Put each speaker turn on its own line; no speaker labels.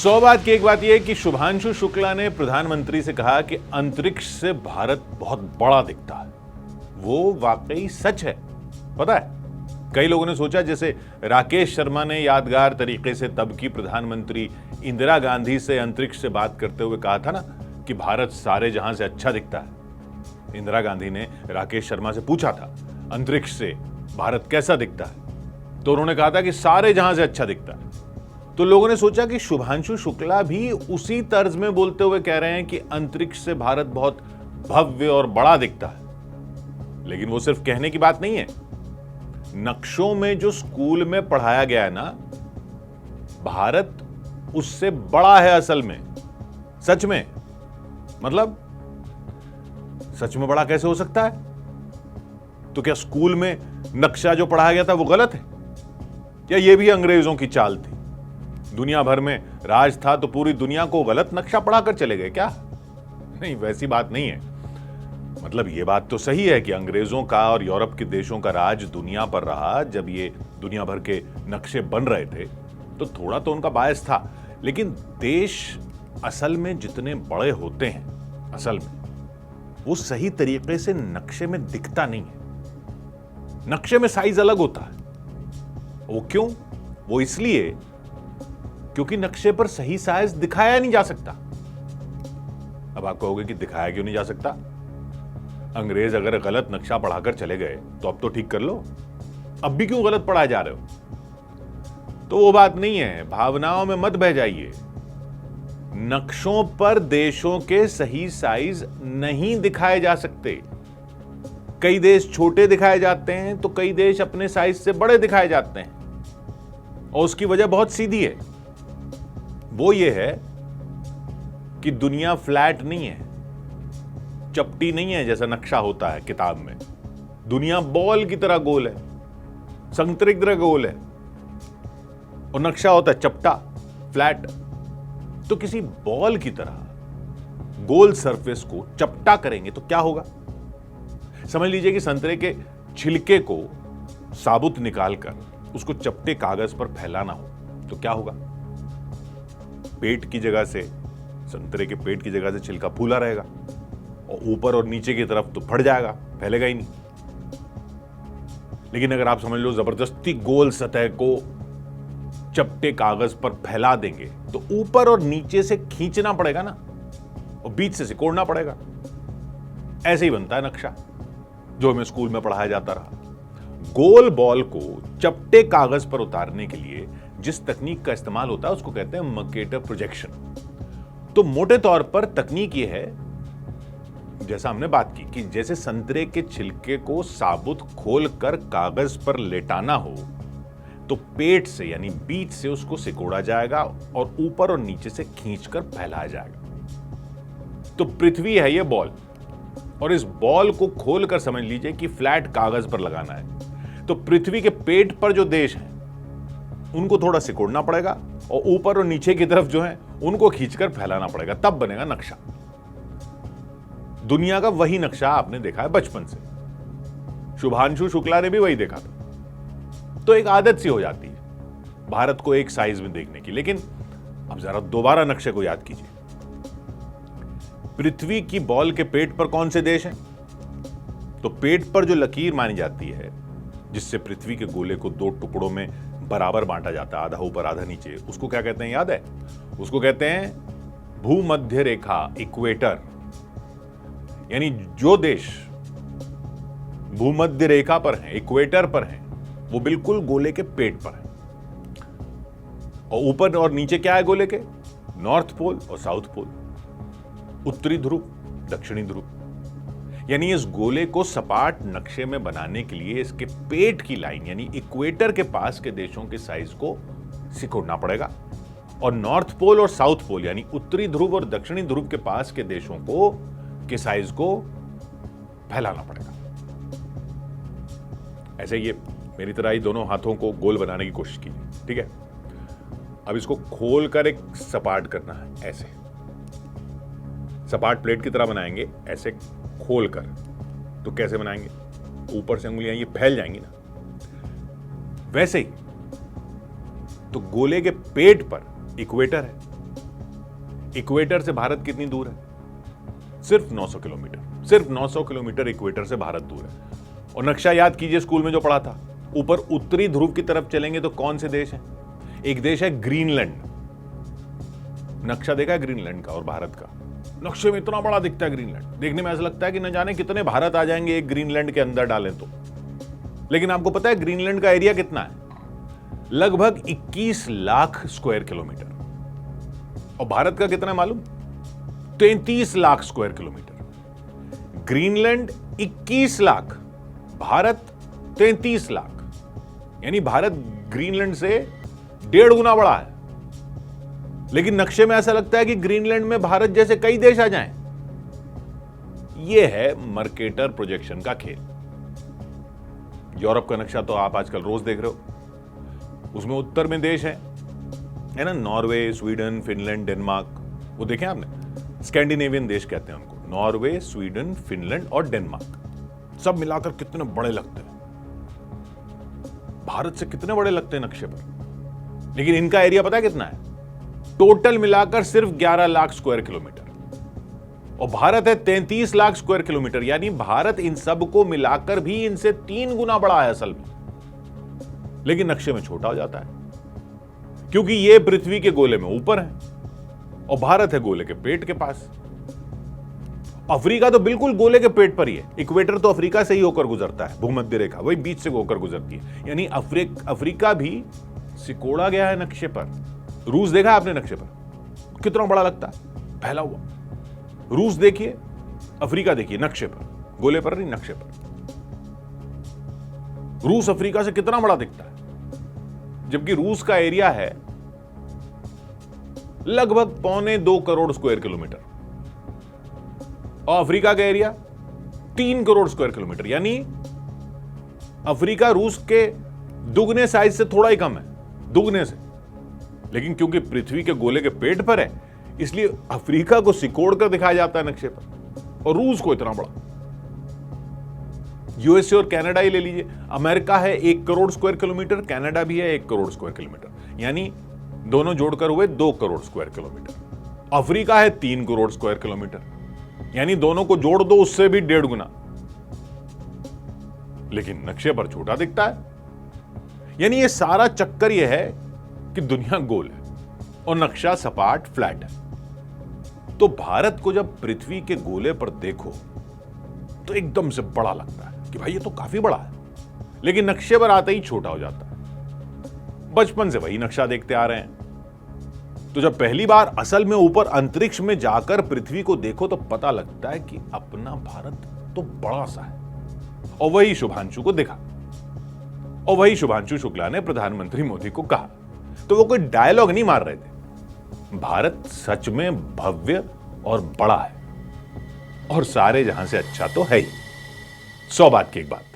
100 बात की एक बात यह है कि शुभांशु शुक्ला ने प्रधानमंत्री से कहा कि अंतरिक्ष से भारत बहुत बड़ा दिखता है। वो वाकई सच है। पता है, कई लोगों ने सोचा, जैसे राकेश शर्मा ने यादगार तरीके से तब की प्रधानमंत्री इंदिरा गांधी से अंतरिक्ष से बात करते हुए कहा था ना कि भारत सारे जहां से अच्छा दिखता है। इंदिरा गांधी ने राकेश शर्मा से पूछा था अंतरिक्ष से भारत कैसा दिखता है, तो उन्होंने कहा था कि सारे जहां से अच्छा दिखता है। तो लोगों ने सोचा कि शुभांशु शुक्ला भी उसी तर्ज में बोलते हुए कह रहे हैं कि अंतरिक्ष से भारत बहुत भव्य और बड़ा दिखता है। लेकिन वो सिर्फ कहने की बात नहीं है। नक्शों में जो स्कूल में पढ़ाया गया है ना, भारत उससे बड़ा है असल में। सच में, मतलब सच में बड़ा कैसे हो सकता है? तो क्या स्कूल में नक्शा जो पढ़ाया गया था वो गलत है, या ये भी अंग्रेजों की चाल थी? दुनिया भर में राज था तो पूरी दुनिया को गलत नक्शा पढ़ाकर चले गए क्या? नहीं, वैसी बात नहीं है। मतलब ये बात तो सही है कि अंग्रेजों का और यूरोप के देशों का राज दुनिया पर रहा। जब ये दुनिया भर के नक्शे बन रहे थे तो थोड़ा तो उनका बायस था। लेकिन देश असल में जितने बड़े होते हैं, असल में वो सही तरीके से नक्शे में दिखता नहीं है। नक्शे में साइज अलग होता है। वो क्यों? वो इसलिए क्योंकि नक्शे पर सही साइज दिखाया नहीं जा सकता। अब आप कहोगे कि दिखाया क्यों नहीं जा सकता? अंग्रेज अगर गलत नक्शा पढ़ाकर चले गए तो अब तो ठीक कर लो। अब भी क्यों गलत पढ़ाए जा रहे हो? तो वो बात नहीं है, भावनाओं में मत बह जाइए। नक्शों पर देशों के सही साइज नहीं दिखाए जा सकते। कई देश छोटे दिखाए जाते हैं तो कई देश अपने साइज से बड़े दिखाए जाते हैं, और उसकी वजह बहुत सीधी है। वो ये है कि दुनिया फ्लैट नहीं है, चपटी नहीं है जैसा नक्शा होता है किताब में। दुनिया बॉल की तरह गोल है, संतरे की तरह गोल है, और नक्शा होता है चपटा, फ्लैट। तो किसी बॉल की तरह गोल सरफेस को चपटा करेंगे तो क्या होगा? समझ लीजिए कि संतरे के छिलके को साबुत निकालकर उसको चपटे कागज पर फैलाना हो तो क्या होगा? पेट की जगह से, संतरे के पेट की जगह से छिलका फूला रहेगा, और ऊपर और नीचे की तरफ तो फट जाएगा, फैलेगा ही नहीं। लेकिन अगर आप समझ लो जबरदस्ती गोल सतह को चपटे कागज पर फैला देंगे तो ऊपर और नीचे से खींचना पड़ेगा ना, और बीच से सिकोड़ना पड़ेगा। ऐसे ही बनता है नक्शा जो हमें स्कूल में पढ़ाया जाता रहा। गोल बॉल को चपटे कागज पर उतारने के लिए जिस तकनीक का इस्तेमाल होता है उसको कहते हैं मर्केटर प्रोजेक्शन। तो मोटे तौर पर तकनीक यह है, जैसा हमने बात की, कि जैसे संतरे के छिलके को साबुत खोलकर कागज पर लेटाना हो तो पेट से यानी बीच से उसको सिकोड़ा जाएगा और ऊपर और नीचे से खींचकर फैलाया जाएगा। तो पृथ्वी है ये बॉल, और इस बॉल को खोलकर समझ लीजिए कि फ्लैट कागज पर लगाना है। तो पृथ्वी के पेट पर जो देश हैं उनको थोड़ा सिकोड़ना पड़ेगा, और ऊपर और नीचे की तरफ जो है उनको खींचकर फैलाना पड़ेगा, तब बनेगा नक्शा। दुनिया का वही नक्शा आपने देखा है बचपन से। शुभांशु शुक्ला ने भी वही देखा था। तो एक आदत सी हो जाती है भारत को एक साइज में देखने की। लेकिन अब जरा दोबारा नक्शे को याद कीजिए। पृथ्वी की बॉल के पेट पर कौन से देश हैं? तो पेट पर जो लकीर मानी जाती है जिससे पृथ्वी के गोले को दो टुकड़ों में बराबर बांटा जाता है, आधा ऊपर आधा नीचे, उसको क्या कहते हैं याद है? उसको कहते हैं भूमध्य रेखा, इक्वेटर। यानी जो देश भूमध्य रेखा पर हैं, इक्वेटर पर हैं, वो बिल्कुल गोले के पेट पर है। और ऊपर और नीचे क्या है गोले के? नॉर्थ पोल और साउथ पोल, उत्तरी ध्रुव, दक्षिणी ध्रुव। यानी इस गोले को सपाट नक्शे में बनाने के लिए इसके पेट की लाइन यानी इक्वेटर के पास के देशों के साइज को सिकोड़ना पड़ेगा, और नॉर्थ पोल और साउथ पोल यानी उत्तरी ध्रुव और दक्षिणी ध्रुव के पास के देशों को के साइज को फैलाना पड़ेगा। ऐसे ये मेरी तरह ही दोनों हाथों को गोल बनाने की कोशिश की, ठीक है? अब इसको खोलकर एक सपाट करना है, ऐसे सपाट प्लेट की तरह बनाएंगे, ऐसे खोलकर। तो कैसे बनाएंगे? ऊपर से उंगलियां ये फैल जाएंगी ना, वैसे ही। तो गोले के पेट पर इक्वेटर है इक्वेटर से भारत कितनी दूर है? सिर्फ 900 किलोमीटर। सिर्फ 900 किलोमीटर इक्वेटर से भारत दूर है। और नक्शा याद कीजिए, स्कूल में जो पढ़ा था, ऊपर उत्तरी ध्रुव की तरफ चलेंगे तो कौन से देश हैं? एक देश है ग्रीनलैंड। नक्शा देखा है ग्रीनलैंड का और भारत का? नक्शे में इतना बड़ा दिखता है ग्रीनलैंड, देखने में ऐसा लगता है कि न जाने कितने भारत आ जाएंगे एक ग्रीनलैंड के अंदर डालें तो। लेकिन आपको पता है ग्रीनलैंड का एरिया कितना है? लगभग 21 लाख स्क्वायर किलोमीटर। और भारत का कितना है मालूम? 33 lakh square kilometre. Greenland 21 lakh, Bharat 33 lakh, यानी भारत ग्रीनलैंड से 1.5 गुना बड़ा है। लेकिन नक्शे में ऐसा लगता है कि ग्रीनलैंड में भारत जैसे कई देश आ जाएं। यह है मर्केटर प्रोजेक्शन का खेल। यूरोप का नक्शा तो आप आजकल रोज देख रहे हो। उसमें उत्तर में देश है ना, नॉर्वे, स्वीडन, फिनलैंड, डेनमार्क। वो देखें आपने? स्कैंडिनेवियन देश कहते हैं उनको, नॉर्वे, स्वीडन, फिनलैंड और डेनमार्क। सब मिलाकर कितने बड़े लगते हैं, भारत से कितने बड़े लगते हैं नक्शे पर। लेकिन इनका एरिया पता है कितना है? टोटल मिलाकर सिर्फ 11 लाख स्क्वायर किलोमीटर। और भारत है 33 लाख स्क्वायर किलोमीटर, यानी भारत इन सब को मिलाकर भी इनसे 3 गुना बड़ा है असल में। लेकिन नक्शे में छोटा हो जाता है, क्योंकि ये पृथ्वी के गोले में ऊपर है और भारत है गोले के पेट के पास। अफ्रीका तो बिल्कुल गोले के पेट पर ही है। इक्वेटर तो अफ्रीका से ही होकर गुजरता है, भूमध्य रेखा वही बीच से होकर गुजरती है, यानी अफ्रीका भी सिकोड़ा गया है नक्शे पर। रूस देखा आपने नक्शे पर? कितना बड़ा लगता है, फैला हुआ। रूस देखिए, अफ्रीका देखिए, नक्शे पर, गोले पर नहीं, नक्शे पर। रूस अफ्रीका से कितना बड़ा दिखता है, जबकि रूस का एरिया है लगभग 1.25 करोड़ स्क्वायर किलोमीटर और अफ्रीका का एरिया 3 करोड़ स्क्वायर किलोमीटर, यानी अफ्रीका रूस के दुगने साइज से थोड़ा ही कम है, दुगने से। लेकिन क्योंकि पृथ्वी के गोले के पेट पर है, इसलिए अफ्रीका को सिकोड़ कर दिखाया जाता है नक्शे पर, और रूस को इतना बड़ा। यूएसए और कनाडा ही ले लीजिए। अमेरिका है 1 करोड़ स्क्वायर किलोमीटर, कनाडा भी है 1 करोड़ स्क्वायर किलोमीटर, यानी दोनों जोड़कर हुए 2 करोड़ स्क्वायर किलोमीटर। अफ्रीका है 3 करोड़ स्क्वायर किलोमीटर, यानी दोनों को जोड़ दो उससे भी 1.5 गुना। लेकिन नक्शे पर छोटा दिखता है। यानी ये सारा चक्कर यह है कि दुनिया गोल है और नक्शा सपाट, फ्लैट है। तो भारत को जब पृथ्वी के गोले पर देखो तो एकदम से बड़ा लगता है कि भाई ये तो काफी बड़ा है, लेकिन नक्शे पर आते ही छोटा हो जाता है। बचपन से वही नक्शा देखते आ रहे हैं। तो जब पहली बार असल में ऊपर अंतरिक्ष में जाकर पृथ्वी को देखो तो पता लगता है कि अपना भारत तो बड़ा सा है। और वही शुभांशु को दिखा, और वही शुभांशु शुक्ला ने प्रधानमंत्री मोदी को कहा। तो वो कोई डायलॉग नहीं मार रहे थे, भारत सच में भव्य और बड़ा है और सारे जहां से अच्छा तो है ही। 100 बात की एक बात।